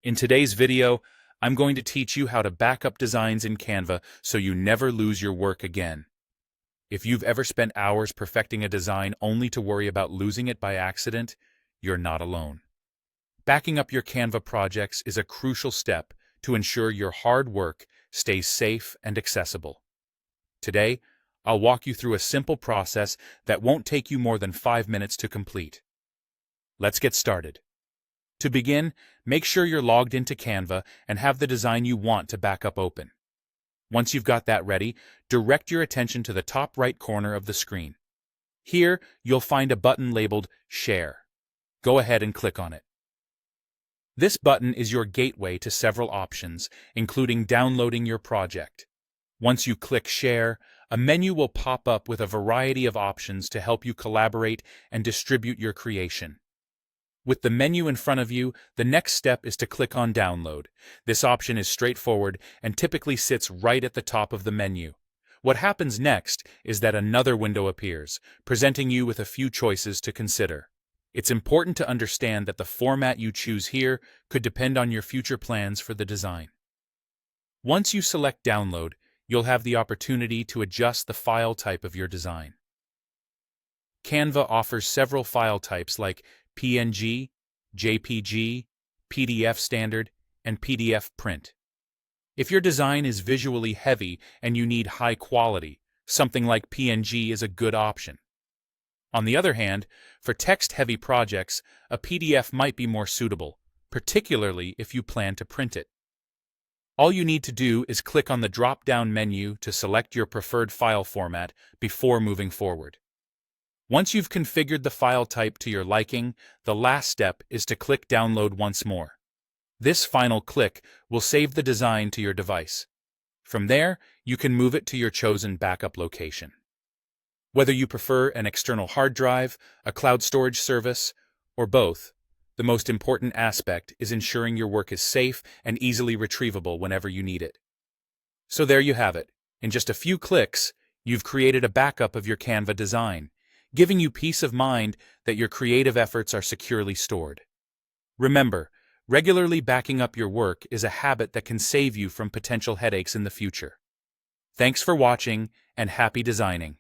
In today's video, I'm going to teach you how to back up designs in Canva so you never lose your work again. If you've ever spent hours perfecting a design only to worry about losing it by accident, you're not alone. Backing up your Canva projects is a crucial step to ensure your hard work stays safe and accessible. Today, I'll walk you through a simple process that won't take you more than 5 minutes to complete. Let's get started. To begin, make sure you're logged into Canva and have the design you want to back up open. Once you've got that ready, direct your attention to the top right corner of the screen. Here, you'll find a button labeled Share. Go ahead and click on it. This button is your gateway to several options, including downloading your project. Once you click Share, a menu will pop up with a variety of options to help you collaborate and distribute your creation. With the menu in front of you, the next step is to click on Download. This option is straightforward and typically sits right at the top of the menu. What happens next is that another window appears, presenting you with a few choices to consider. It's important to understand that the format you choose here could depend on your future plans for the design. Once you select Download, you'll have the opportunity to adjust the file type of your design. Canva offers several file types like PNG, JPG, PDF Standard, and PDF Print. If your design is visually heavy and you need high quality, something like PNG is a good option. On the other hand, for text-heavy projects, a PDF might be more suitable, particularly if you plan to print it. All you need to do is click on the drop-down menu to select your preferred file format before moving forward. Once you've configured the file type to your liking, the last step is to click Download once more. This final click will save the design to your device. From there, you can move it to your chosen backup location. Whether you prefer an external hard drive, a cloud storage service, or both, the most important aspect is ensuring your work is safe and easily retrievable whenever you need it. So there you have it. In just a few clicks, you've created a backup of your Canva design, giving you peace of mind that your creative efforts are securely stored. Remember, regularly backing up your work is a habit that can save you from potential headaches in the future. Thanks for watching, and happy designing.